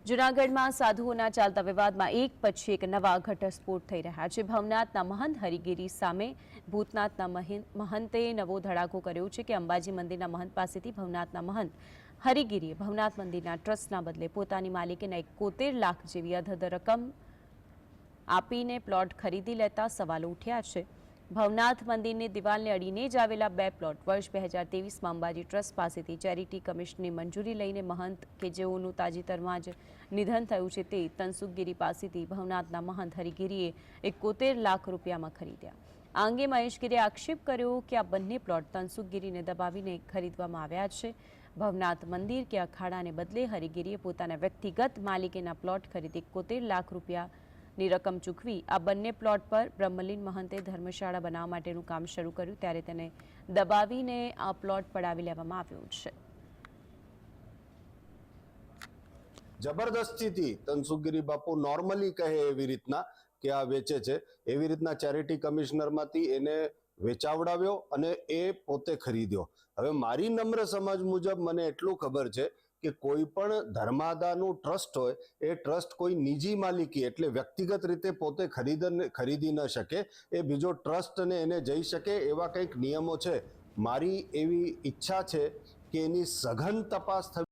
જૂનાગઢમાં સાધુઓના ચાલતા વિવાદમાં એક પછી એક નવા ઘટસ્ફોટ થઈ રહ્યા છે। ભવનાથના મહંત હરિગીરી સામે ભૂતનાથના મહંતે નવો ધડાકો કર્યો છે કે અંબાજી મંદિરના મહંત પાસેથી ભવનાથના મહંત હરિગીરીએ ભવનાથ મંદિરના ટ્રસ્ટના બદલે પોતાની માલિકીના 71 લાખ જેવી અધધ રકમ આપીને પ્લોટ ખરીદી લેતા સવાલો ઉઠ્યા છે। ભવનાથ મંદિરની દિવાલને અડીને જ આવેલા 2 પ્લોટ વર્ષ 2023માં અંબાજી ટ્રસ્ટ પાસેથી ચેરિટી કમિશનની મંજૂરી લઈને મહંત કે જેઓનું તાજેતરમાં જ નિધન થયું છે તે તનસુખગીરી પાસેથી ભવનાથના મહંત હરિગીરીએ 71 લાખ રૂપિયામાં ખરીદ્યા। આ અંગે મહેશગીરીએ આક્ષેપ કર્યો કે આ બંને પ્લોટ તનસુખગીરીને દબાવીને ખરીદવામાં આવ્યા છે। ભવનાથ મંદિર કે અખાડાને બદલે હરિગીરીએ પોતાના વ્યક્તિગત માલિકીના પ્લોટ ખરીદી 71 લાખ રૂપિયાની રકમ ચૂકવી આ બંને પ્લોટ પર બ્રહ્મલીન મહંતે ધર્મશાળા બનાવવા માટેનું કામ શરૂ કર્યું ત્યારે તેને દબાવીને આ પ્લોટ પડાવી લેવામાં આવ્યો છે। જબરદસ્તીથી તનસુખગીરી બાપુ નોર્મલી કહે એવી રીતના કે આ વેચે છે, એવી રીતના ચેરિટી કમિશનરમાંથી એને વેચાવડાવ્યો અને એ પોતે ખરીદ્યો। હવે મારી નમ્ર સમજ મુજબ મને એટલું ખબર છે કે કોઈ પણ ધર્માદાનું ટ્રસ્ટ હોય એ ટ્રસ્ટ કોઈ નિજી માલિકી એટલે વ્યક્તિગત રીતે પોતે ખરીદી ન શકે, એ બીજો ટ્રસ્ટ ને એને જઈ શકે એવા કંઈક નિયમો છે। મારી એવી ઈચ્છા છે કે એની સઘન તપાસ થવી